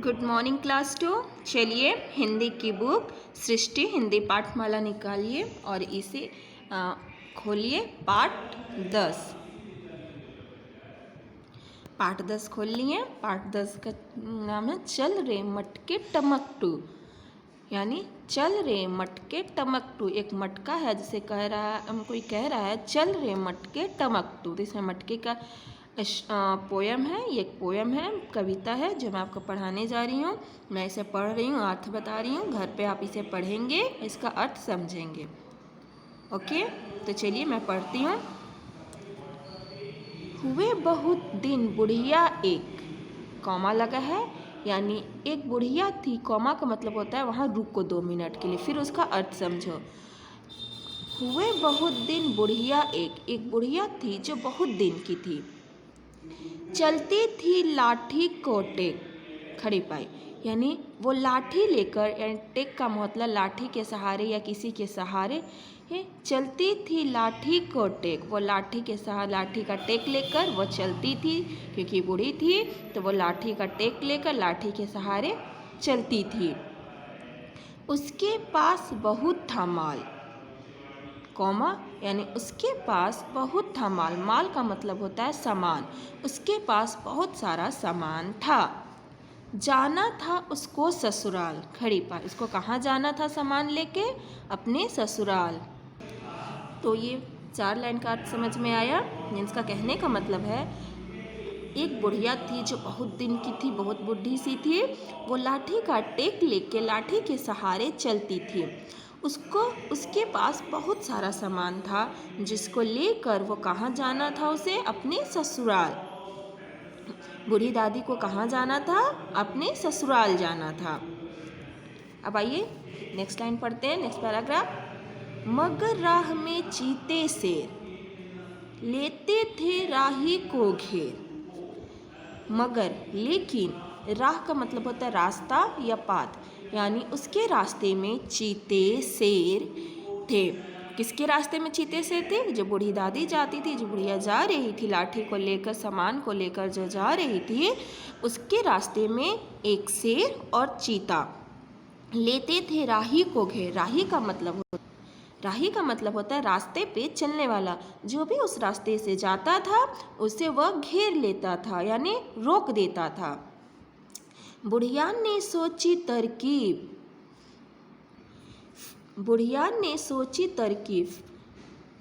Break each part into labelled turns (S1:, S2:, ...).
S1: Good morning class 2। चलिए हिंदी की book सृष्टि हिंदी पाठमाला निकालिए और इसे खोलिए। पाठ 10 खोल लिए। पाठ 10 का नाम है चल रे मटके टमकटू, यानी चल रे मटके टमकटू। एक मटका है जिसे कह रहा है, कोई कह रहा है चल रे मटके टमकटू। तो इसमें मटके का पोयम है, ये एक पोयम है, कविता है जो मैं आपको पढ़ाने जा रही हूँ। मैं इसे पढ़ रही हूँ, अर्थ बता रही हूँ। घर पे आप इसे पढ़ेंगे, इसका अर्थ समझेंगे। ओके, तो चलिए मैं पढ़ती हूँ। हुए बहुत दिन बुढ़िया एक, कॉमा लगा है, यानी एक बुढ़िया थी। कॉमा का मतलब होता है वहाँ रुको 2 मिनट के लिए, फिर उसका अर्थ समझो। हुए बहुत दिन बुढ़िया एक बुढ़िया थी जो बहुत दिन की थी। चलती थी लाठी को टेक, खड़ी पाई, यानी वो लाठी लेकर, यानी टेक का मतलब लाठी के सहारे या किसी के सहारे चलती थी लाठी को टेक। वो लाठी के सहारे, लाठी का टेक लेकर वो चलती थी, क्योंकि बूढ़ी थी तो वो लाठी का टेक लेकर लाठी के सहारे चलती थी। उसके पास बहुत था माल, कॉमा, यानी उसके पास बहुत था माल। माल का मतलब होता है सामान। उसके पास बहुत सारा सामान था। जाना था उसको ससुराल, खड़ी पाई, उसको कहाँ जाना था सामान लेके? अपने ससुराल। तो ये 4 लाइन का अर्थ समझ में आया। इसका कहने का मतलब है एक बुढ़िया थी जो बहुत दिन की थी, बहुत बुढ़ी सी थी। वो लाठी का टेक लेके लाठी के सहारे चलती थी। उसके पास बहुत सारा सामान था जिसको लेकर वो कहाँ जाना था उसे? अपने ससुराल। बूढ़ी दादी को कहाँ जाना था? अपने ससुराल जाना था। अब आइए नेक्स्ट लाइन पढ़ते हैं, नेक्स्ट पैराग्राफ। मगर राह में चीते शेर, लेते थे राही को घेर। मगर, लेकिन, राह का मतलब होता है रास्ता या पाथ, यानी उसके रास्ते में चीते शेर थे। किसके रास्ते में चीते शेर थे? जो बूढ़ी दादी जाती थी, जो बुढ़िया जा रही थी लाठी को लेकर, सामान को लेकर जो जा रही थी, उसके रास्ते में एक शेर और चीता। लेते थे राही को घेर। राही का मतलब होता है रास्ते पे चलने वाला। जो भी उस रास्ते से जाता था उसे वह घेर लेता था, यानी रोक देता था। बुढ़िया ने सोची तरकीब,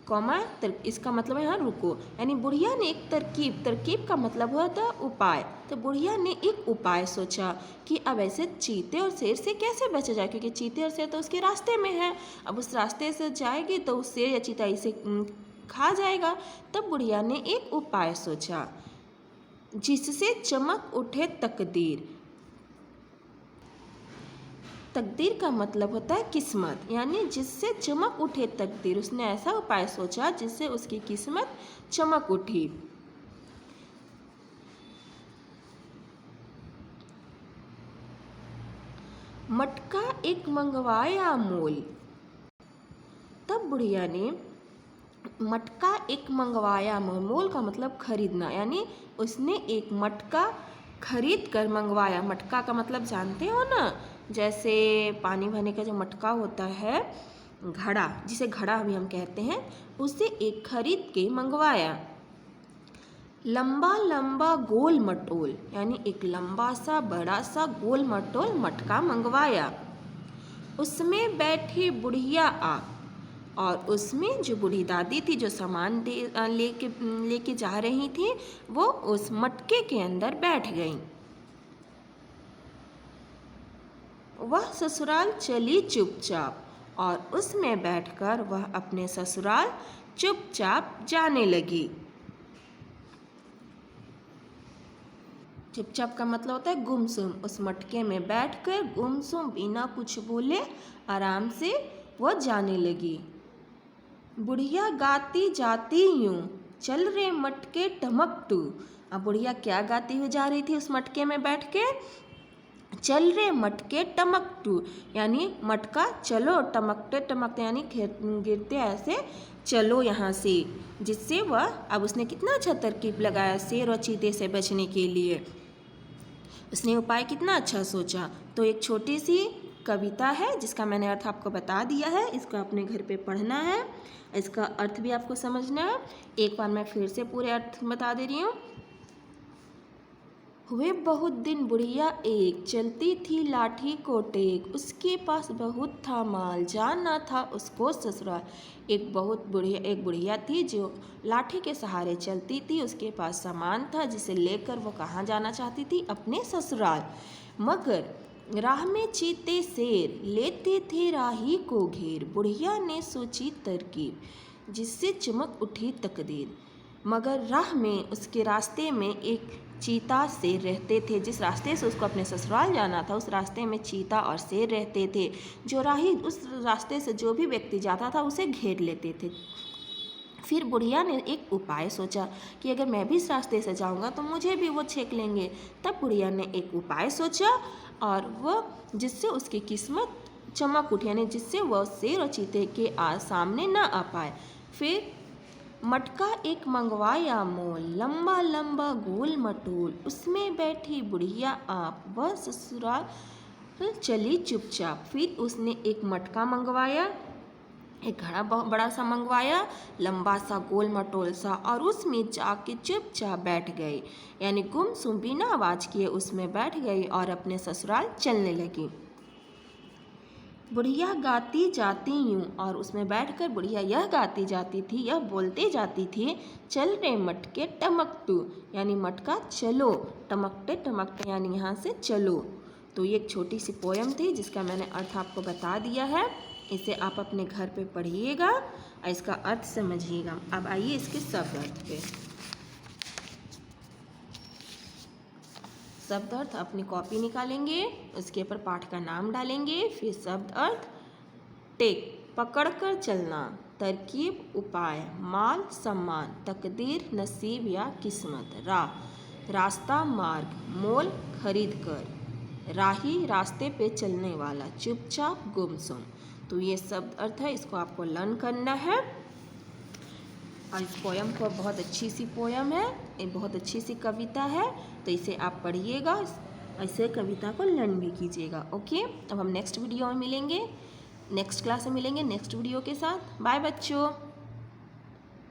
S1: कॉमा, इसका मतलब है यहाँ रुको, यानी बुढ़िया ने एक तरकीब का मतलब होता है उपाय। तो बुढ़िया ने एक उपाय सोचा कि अब ऐसे चीते और शेर से कैसे बचा जाए, क्योंकि चीते और शेर तो उसके रास्ते में है। अब उस रास्ते से जाएगी तो उस शेर या चीता इसे खा जाएगा। तब बुढ़िया ने एक उपाय सोचा जिससे चमक उठे तकदीर। तकदीर का मतलब होता है किस्मत, यानी जिससे चमक उठे तकदीर। उसने ऐसा उपाय सोचा जिससे उसकी किस्मत चमक उठी। मटका एक मंगवाया मोल। तब बुढ़िया ने मटका एक मंगवाया मोल। मोल का मतलब खरीदना, यानी उसने एक मटका खरीद कर मंगवाया। मटका का मतलब जानते हो ना, जैसे पानी भरने का जो मटका होता है, घड़ा, जिसे घड़ा भी हम कहते हैं, उसे एक खरीद के मंगवाया। लंबा लंबा गोल मटोल, यानी एक लंबा सा बड़ा सा गोल मटोल मटका मंगवाया। उसमें बैठी बुढ़िया आप, और उसमें जो बूढ़ी दादी थी जो सामान लेके जा रही थी, वो उस मटके के अंदर बैठ गई। वह ससुराल चली चुपचाप, और उसमें बैठकर वह अपने ससुराल चुपचाप जाने लगी। चुपचाप का मतलब होता है गुमसुम। उस मटके में बैठकर गुमसुम बिना कुछ बोले आराम से वो जाने लगी। बुढ़िया गाती जाती यूं, चल रे मटके टमकटू। अब बुढ़िया क्या गाती हुई जा रही थी उस मटके में बैठ के? चल रे मटके टमकटू, यानी मटका चलो, टमकते टमकते, यानी गिरते ऐसे चलो यहाँ से। जिससे वह, अब उसने कितना अच्छा तरकीब लगाया शेर और चीते से बचने के लिए। उसने उपाय कितना अच्छा सोचा। तो एक छोटी सी कविता है जिसका मैंने अर्थ आपको बता दिया है, इसको अपने घर पे पढ़ना है, इसका अर्थ भी आपको समझना है। एक बार मैं फिर से पूरे अर्थ बता दे रही हूँ। हुए बहुत दिन बुढ़िया एक, चलती थी लाठी को टेक, उसके पास बहुत था माल, जाना था उसको ससुराल। एक बुढ़िया थी जो लाठी के सहारे चलती थी, उसके पास सामान था जिसे लेकर वो कहाँ जाना चाहती थी, अपने ससुराल। मगर राह में चीते शेर लेते थे राही को घेर, बुढ़िया ने सोची तरकीब जिससे चमक उठी तकदीर। मगर राह में उसके रास्ते में एक चीता शेर रहते थे। जिस रास्ते से उसको अपने ससुराल जाना था उस रास्ते में चीता और शेर रहते थे, जो राही उस रास्ते से जो भी व्यक्ति जाता था उसे घेर लेते थे। फिर बुढ़िया ने एक उपाय सोचा कि अगर मैं भी इस रास्ते से जाऊंगा तो मुझे भी वो छेक लेंगे। तब बुढ़िया ने एक उपाय सोचा और वह जिससे उसकी किस्मत चमक उठी, यानी जिससे वह शेर और चीते के सामने ना आ पाए। फिर मटका एक मंगवाया मोल, लंबा लंबा गोल मटोल, उसमें बैठी बुढ़िया आप, वह ससुराल चली चुपचाप। फिर उसने एक मटका मंगवाया, एक घड़ा बड़ा सा मंगवाया, लंबा सा गोल मटोल सा, और उसमें जाके चुपचाप बैठ गई, यानी गुमसुम बिना आवाज़ किए उसमें बैठ गई और अपने ससुराल चलने लगी। बुढ़िया गाती जाती यूँ, और उसमें बैठकर बुढ़िया यह गाती जाती थी, यह बोलते जाती थी, चल रे मटके टमकतू, यानी मटका चलो, टमकते टमकते यानी यहाँ से चलो। तो ये एक छोटी सी पोयम थी जिसका मैंने अर्थ आपको बता दिया है। इसे आप अपने घर पे पढ़िएगा और इसका अर्थ समझिएगा। अब आइए इसके शब्द अर्थ पे। शब्द अर्थ अपनी कॉपी निकालेंगे, उसके ऊपर पाठ का नाम डालेंगे, फिर शब्द अर्थ। टेक पकड़कर चलना, तरकीब उपाय, माल सम्मान, तकदीर नसीब या किस्मत, राह रास्ता मार्ग, मोल खरीद कर, राही रास्ते पे चलने वाला, चुपचाप गुमसुम। तो ये शब्द अर्थ है, इसको आपको लर्न करना है। और इस पोयम को बहुत अच्छी सी पोयम है, ये बहुत अच्छी सी कविता है, तो इसे आप पढ़िएगा, ऐसे कविता को लर्न भी कीजिएगा। ओके, अब हम नेक्स्ट वीडियो में मिलेंगे, नेक्स्ट क्लास में मिलेंगे नेक्स्ट वीडियो के साथ। बाय बच्चों।